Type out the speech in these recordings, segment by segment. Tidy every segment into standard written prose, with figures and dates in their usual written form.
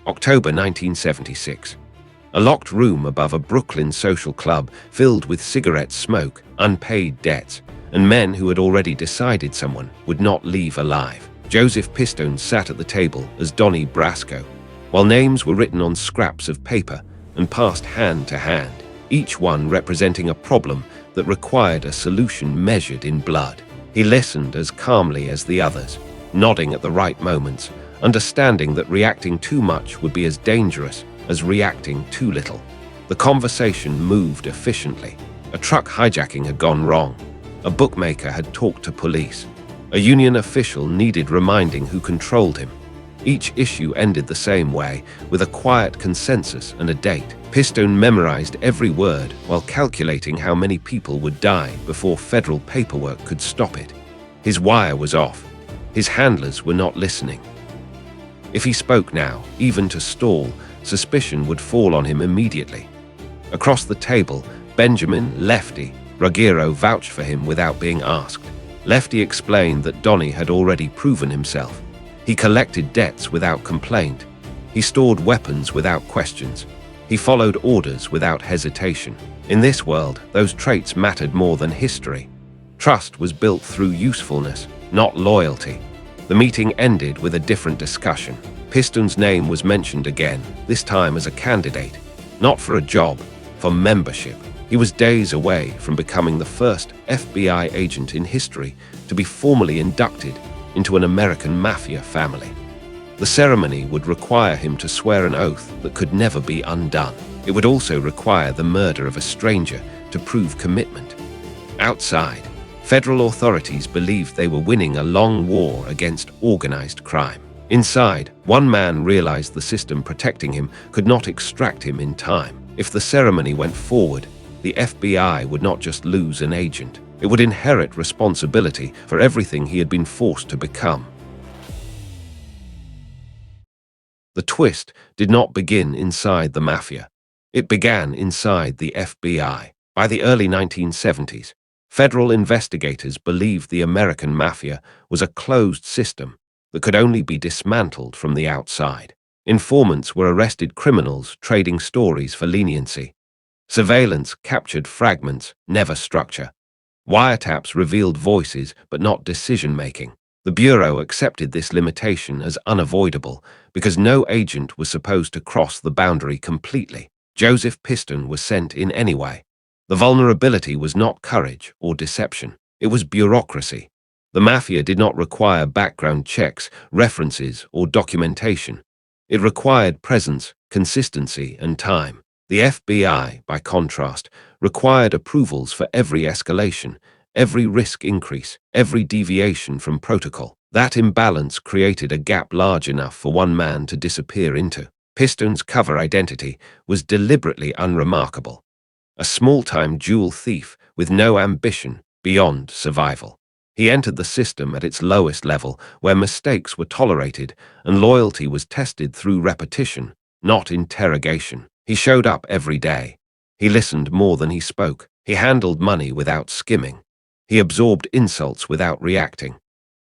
October 1976. A locked room above a Brooklyn social club filled with cigarette smoke, unpaid debts, and men who had already decided someone would not leave alive. Joseph Pistone sat at the table as Donnie Brasco, while names were written on scraps of paper and passed hand to hand, each one representing a problem that required a solution measured in blood. He listened as calmly as the others, nodding at the right moments, understanding that reacting too much would be as dangerous as reacting too little. The conversation moved efficiently. A truck hijacking had gone wrong. A bookmaker had talked to police. A union official needed reminding who controlled him. Each issue ended the same way, with a quiet consensus and a date. Pistone memorized every word while calculating how many people would die before federal paperwork could stop it. His wire was off. His handlers were not listening. If he spoke now, even to stall, suspicion would fall on him immediately. Across the table, Benjamin, Lefty, Ruggiero vouched for him without being asked. Lefty explained that Donnie had already proven himself. He collected debts without complaint. He stored weapons without questions. He followed orders without hesitation. In this world, those traits mattered more than history. Trust was built through usefulness, not loyalty. The meeting ended with a different discussion. Pistone's name was mentioned again, this time as a candidate, not for a job, for membership. He was days away from becoming the first FBI agent in history to be formally inducted into an American Mafia family. The ceremony would require him to swear an oath that could never be undone. It would also require the murder of a stranger to prove commitment. Outside, federal authorities believed they were winning a long war against organized crime. Inside, one man realized the system protecting him could not extract him in time. If the ceremony went forward, the FBI would not just lose an agent, it would inherit responsibility for everything he had been forced to become. The twist did not begin inside the Mafia. It began inside the FBI. By the early 1970s, federal investigators believed the American Mafia was a closed system that could only be dismantled from the outside. Informants were arrested criminals trading stories for leniency. Surveillance captured fragments, never structure. Wiretaps revealed voices but not decision-making. The Bureau accepted this limitation as unavoidable because no agent was supposed to cross the boundary completely. Joseph Pistone was sent in anyway. The vulnerability was not courage or deception. It was bureaucracy. The Mafia did not require background checks, references, or documentation. It required presence, consistency, and time. The FBI, by contrast, required approvals for every escalation, every risk increase, every deviation from protocol. That imbalance created a gap large enough for one man to disappear into. Pistone's cover identity was deliberately unremarkable. A small-time jewel thief with no ambition beyond survival. He entered the system at its lowest level, where mistakes were tolerated and loyalty was tested through repetition, not interrogation. He showed up every day. He listened more than he spoke. He handled money without skimming. He absorbed insults without reacting.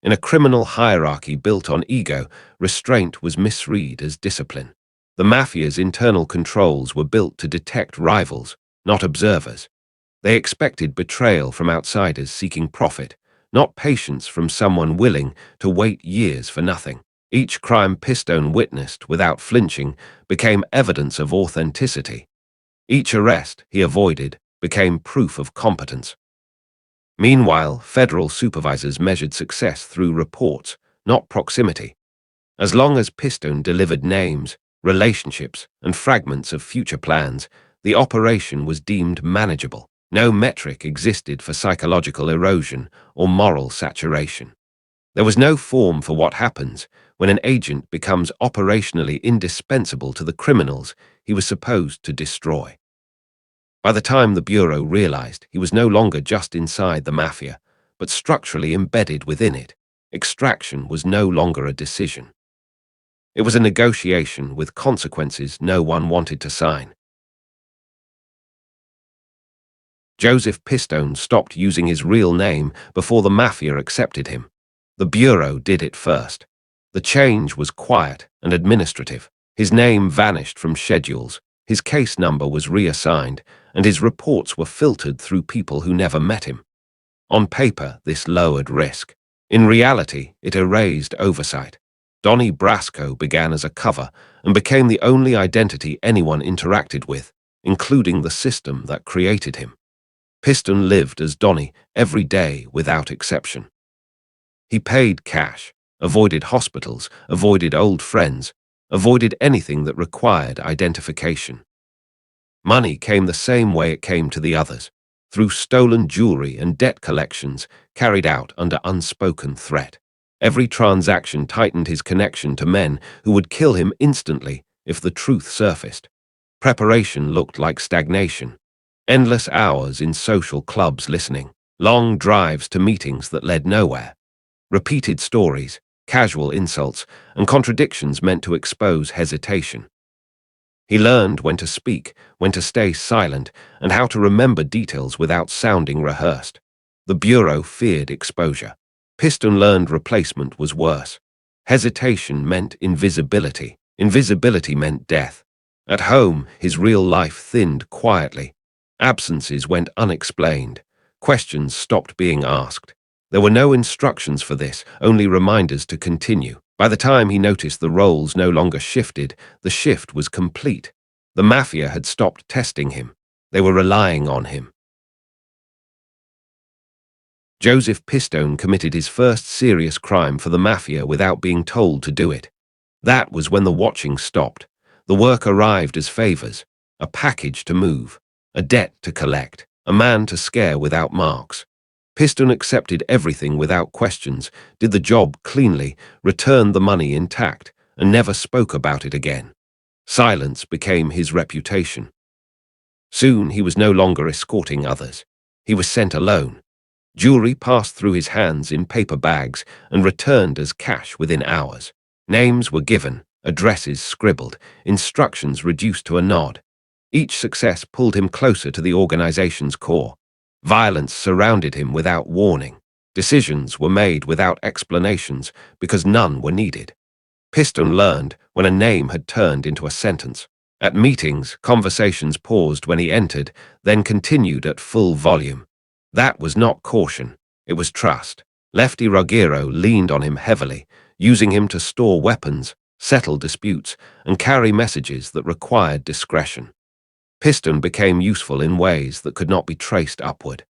In a criminal hierarchy built on ego, restraint was misread as discipline. The Mafia's internal controls were built to detect rivals, not observers. They expected betrayal from outsiders seeking profit, not patience from someone willing to wait years for nothing. Each crime Pistone witnessed without flinching became evidence of authenticity. Each arrest he avoided became proof of competence. Meanwhile, federal supervisors measured success through reports, not proximity. As long as Pistone delivered names, relationships, and fragments of future plans, the operation was deemed manageable. No metric existed for psychological erosion or moral saturation. There was no form for what happens when an agent becomes operationally indispensable to the criminals he was supposed to destroy. By the time the Bureau realized he was no longer just inside the Mafia, but structurally embedded within it, extraction was no longer a decision. It was a negotiation with consequences no one wanted to sign. Joseph Pistone stopped using his real name before the Mafia accepted him. The Bureau did it first. The change was quiet and administrative. His name vanished from schedules, his case number was reassigned, and his reports were filtered through people who never met him. On paper, this lowered risk. In reality, it erased oversight. Donnie Brasco began as a cover and became the only identity anyone interacted with, including the system that created him. Pistone lived as Donnie every day without exception. He paid cash, avoided hospitals, avoided old friends, avoided anything that required identification. Money came the same way it came to the others, through stolen jewelry and debt collections carried out under unspoken threat. Every transaction tightened his connection to men who would kill him instantly if the truth surfaced. Preparation looked like stagnation. Endless hours in social clubs listening, long drives to meetings that led nowhere. Repeated stories, casual insults, and contradictions meant to expose hesitation. He learned when to speak, when to stay silent, and how to remember details without sounding rehearsed. The Bureau feared exposure. Pistone learned replacement was worse. Hesitation meant invisibility. Invisibility meant death. At home, his real life thinned quietly. Absences went unexplained. Questions stopped being asked. There were no instructions for this, only reminders to continue. By the time he noticed the roles no longer shifted, the shift was complete. The Mafia had stopped testing him. They were relying on him. Joseph Pistone committed his first serious crime for the Mafia without being told to do it. That was when the watching stopped. The work arrived as favors, a package to move, a debt to collect, a man to scare without marks. Pistone accepted everything without questions, did the job cleanly, returned the money intact, and never spoke about it again. Silence became his reputation. Soon he was no longer escorting others. He was sent alone. Jewelry passed through his hands in paper bags and returned as cash within hours. Names were given, addresses scribbled, instructions reduced to a nod. Each success pulled him closer to the organization's core. Violence surrounded him without warning. Decisions were made without explanations because none were needed. Pistone learned when a name had turned into a sentence. At meetings, conversations paused when he entered, then continued at full volume. That was not caution, it was trust. Lefty Ruggiero leaned on him heavily, using him to store weapons, settle disputes, and carry messages that required discretion. Pistone became useful in ways that could not be traced upward.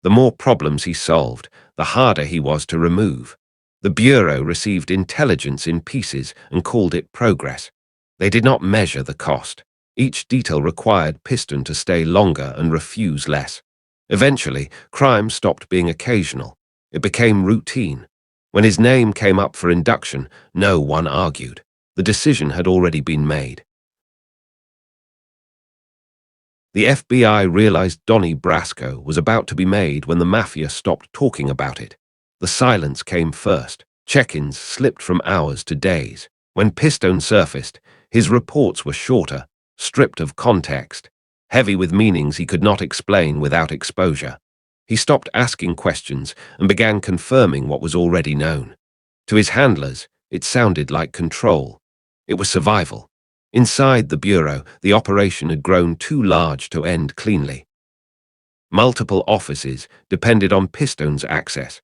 The more problems he solved, the harder he was to remove. The Bureau received intelligence in pieces and called it progress. They did not measure the cost. Each detail required Pistone to stay longer and refuse less. Eventually, crime stopped being occasional. It became routine. When his name came up for induction, no one argued. The decision had already been made. The FBI realized Donnie Brasco was about to be made when the Mafia stopped talking about it. The silence came first. Check-ins slipped from hours to days. When Pistone surfaced, his reports were shorter, stripped of context, heavy with meanings he could not explain without exposure. He stopped asking questions and began confirming what was already known. To his handlers, it sounded like control. It was survival. Inside the Bureau, the operation had grown too large to end cleanly. Multiple offices depended on Pistone's access.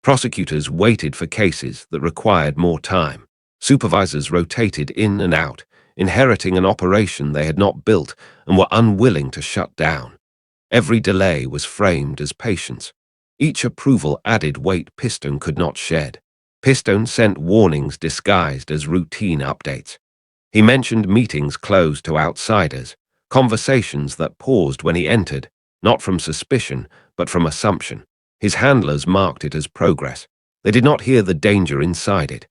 Prosecutors waited for cases that required more time. Supervisors rotated in and out, inheriting an operation they had not built and were unwilling to shut down. Every delay was framed as patience. Each approval added weight Pistone could not shed. Pistone sent warnings disguised as routine updates. He mentioned meetings closed to outsiders, conversations that paused when he entered, not from suspicion, but from assumption. His handlers marked it as progress. They did not hear the danger inside it.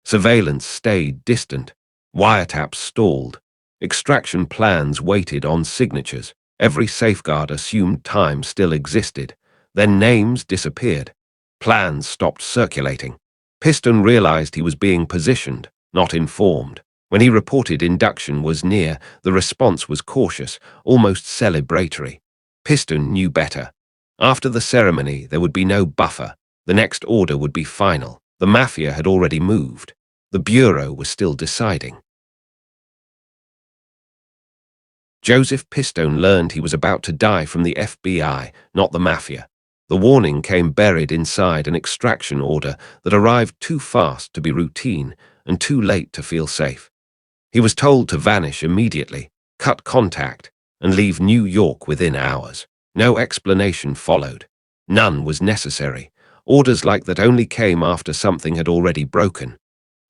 Surveillance stayed distant. Wiretaps stalled. Extraction plans waited on signatures. Every safeguard assumed time still existed. Then names disappeared. Plans stopped circulating. Pistone realized he was being positioned, not informed. When he reported induction was near, the response was cautious, almost celebratory. Pistone knew better. After the ceremony, there would be no buffer. The next order would be final. The Mafia had already moved. The Bureau was still deciding. Joseph Pistone learned he was about to die from the FBI, not the Mafia. The warning came buried inside an extraction order that arrived too fast to be routine and too late to feel safe. He was told to vanish immediately, cut contact, and leave New York within hours. No explanation followed. None was necessary. Orders like that only came after something had already broken.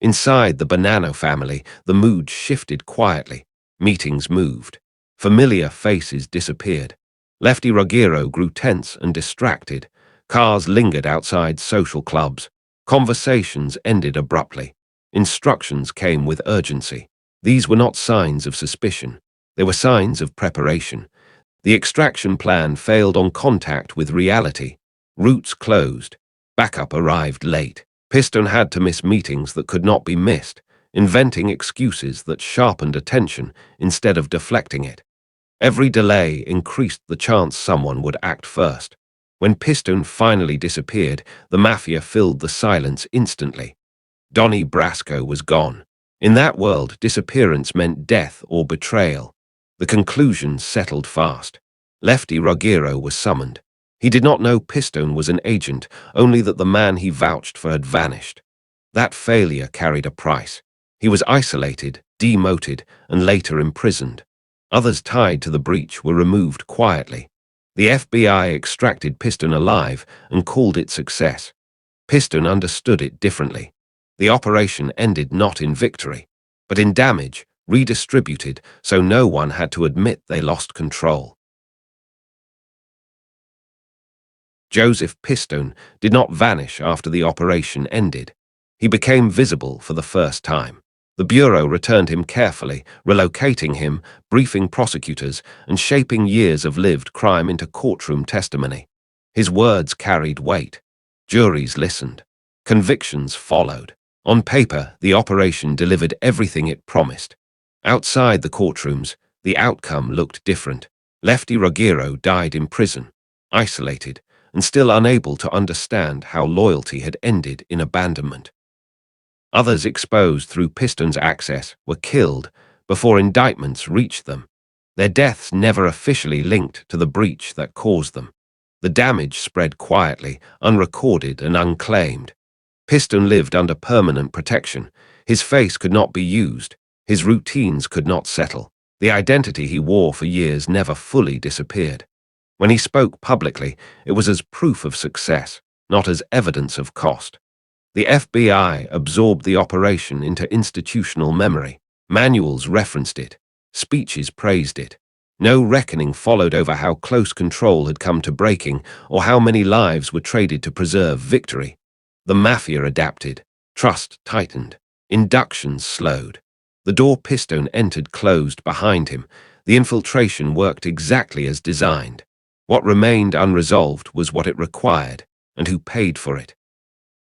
Inside the Bonanno family, the mood shifted quietly. Meetings moved. Familiar faces disappeared. Lefty Ruggiero grew tense and distracted. Cars lingered outside social clubs. Conversations ended abruptly. Instructions came with urgency. These were not signs of suspicion. They were signs of preparation. The extraction plan failed on contact with reality. Routes closed. Backup arrived late. Pistone had to miss meetings that could not be missed, inventing excuses that sharpened attention instead of deflecting it. Every delay increased the chance someone would act first. When Pistone finally disappeared, the Mafia filled the silence instantly. Donnie Brasco was gone. In that world, disappearance meant death or betrayal. The conclusion settled fast. Lefty Ruggiero was summoned. He did not know Pistone was an agent, only that the man he vouched for had vanished. That failure carried a price. He was isolated, demoted, and later imprisoned. Others tied to the breach were removed quietly. The FBI extracted Pistone alive and called it success. Pistone understood it differently. The operation ended not in victory, but in damage, redistributed so no one had to admit they lost control. Joseph Pistone did not vanish after the operation ended. He became visible for the first time. The Bureau returned him carefully, relocating him, briefing prosecutors, and shaping years of lived crime into courtroom testimony. His words carried weight. Juries listened. Convictions followed. On paper, the operation delivered everything it promised. Outside the courtrooms, the outcome looked different. Lefty Ruggiero died in prison, isolated, and still unable to understand how loyalty had ended in abandonment. Others exposed through Pistone's access were killed before indictments reached them. Their deaths never officially linked to the breach that caused them. The damage spread quietly, unrecorded and unclaimed. Pistone lived under permanent protection. His face could not be used. His routines could not settle. The identity he wore for years never fully disappeared. When he spoke publicly, it was as proof of success, not as evidence of cost. The FBI absorbed the operation into institutional memory. Manuals referenced it. Speeches praised it. No reckoning followed over how close control had come to breaking or how many lives were traded to preserve victory. The Mafia adapted. Trust tightened. Inductions slowed. The door Pistone entered closed behind him. The infiltration worked exactly as designed. What remained unresolved was what it required and who paid for it.